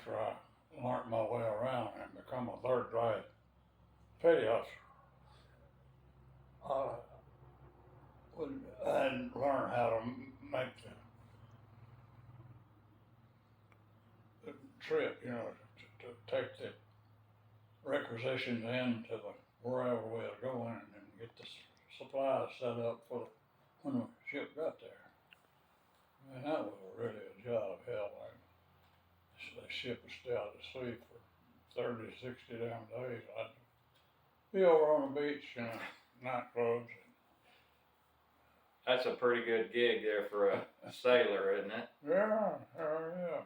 after I learned my way around and become a third grade petty officer, I and learn how to make the trip, to take the requisitions in to the wherever we were going and get the supplies set up for when the ship got there. And that was really a job, hell, like, the ship was still out to sea for 30, 60 damn days. I'd be over on the beach, nightclubs. That's a pretty good gig there for a sailor, isn't it? Yeah, hell yeah.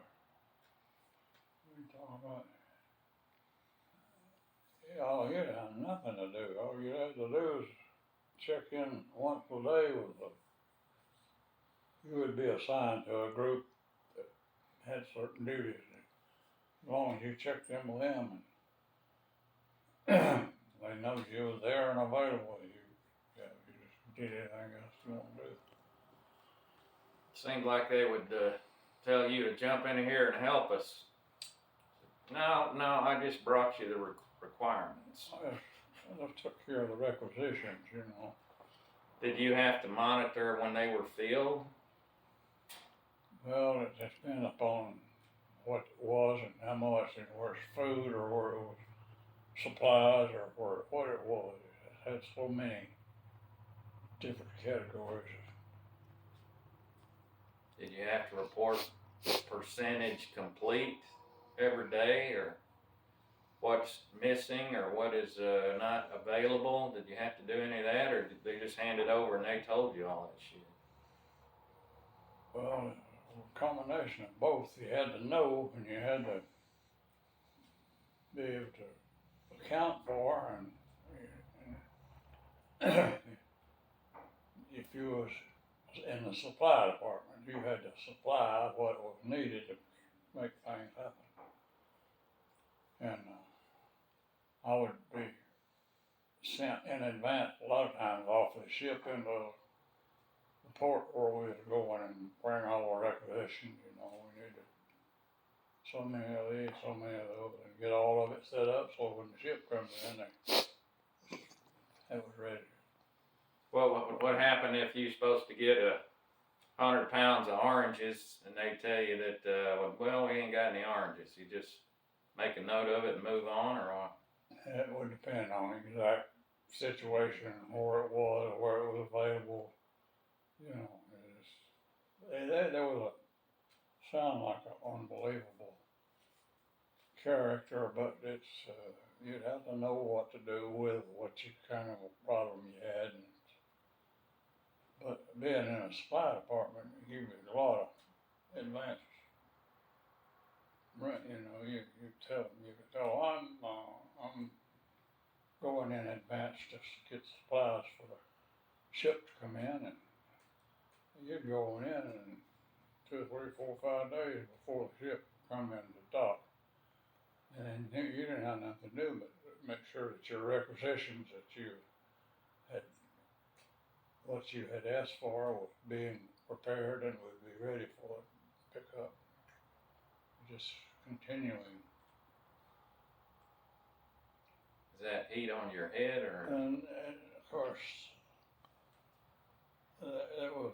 What are you talking about? Yeah, all you had nothing to do. All you had to do is check in once a day with you would be assigned to a group that had certain duties. As long as you checked in with them and they know you was there and available, you just did anything else you want to do. Seemed like they would tell you to jump in here and help us. No, I just brought you the requirements. I just took care of the requisitions, Did you have to monitor when they were filled? Well, it depended upon what it was and how much, and where it's food or where it was supplies or what it was. It had so many different categories. Did you have to report percentage complete every day, or what's missing, or what is not available? Did you have to do any of that, or did they just hand it over and they told you all that shit? Well, a combination of both. You had to know, and you had to be able to account for, and if you was in the supply department, you had to supply what was needed to make things happen. And I would be sent in advance a lot of times off the ship into the port where we was going and bring all our requisitions, we needed so many of these, so many of those, and get all of it set up so when the ship comes in, it was ready. Well, what happened if you're supposed to get 100 pounds of oranges and they tell you that, well, we ain't got any oranges? You just make a note of it and move on, or what? It would depend on the exact situation, where it was available. There was sound like an unbelievable character, but it's you'd have to know what to do with what you kind of a problem you had. But being in a supply department gives you a lot of advances. Right, you can tell I'm going in advance to get supplies for the ship to come in, and you'd go in and 2, 3, 4, 5 days before the ship come in the dock. And you didn't have nothing to do but make sure that your requisitions that you had, what you had asked for was being prepared and would be ready for pick up. Just continuing. Is that heat on your head, or? And of course, it was,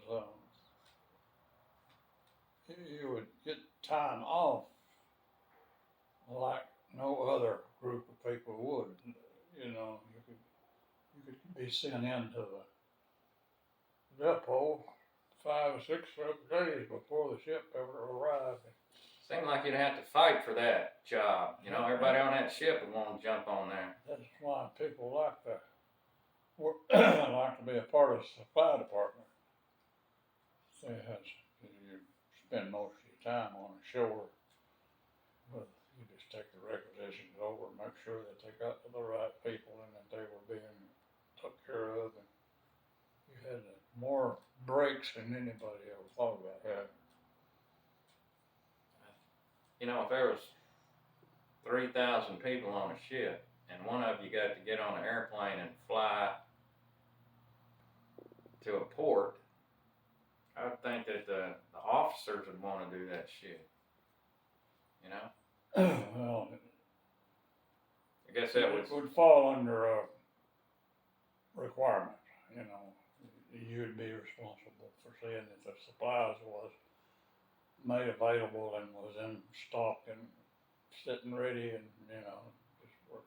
you would get time off like no other group of people would. You could be sent into the depot 5 or 6 days before the ship ever arrived. Seemed like you'd have to fight for that job. Everybody on that ship would want to jump on there. That's why people like to work, like to be a part of the supply department. You spend most of your time on the shore, but you just take the requisitions over and make sure that they got to the right people and that they were being took care of. And you had more breaks than anybody ever thought about having. If there was 3,000 people on a ship and one of you got to get on an airplane and fly to a port, I would think that the officers would want to do that shit. Well, I guess that was, it would fall under a requirement, you know. You'd be responsible for seeing that the supplies was made available and was in stock and sitting ready and, you know, just work.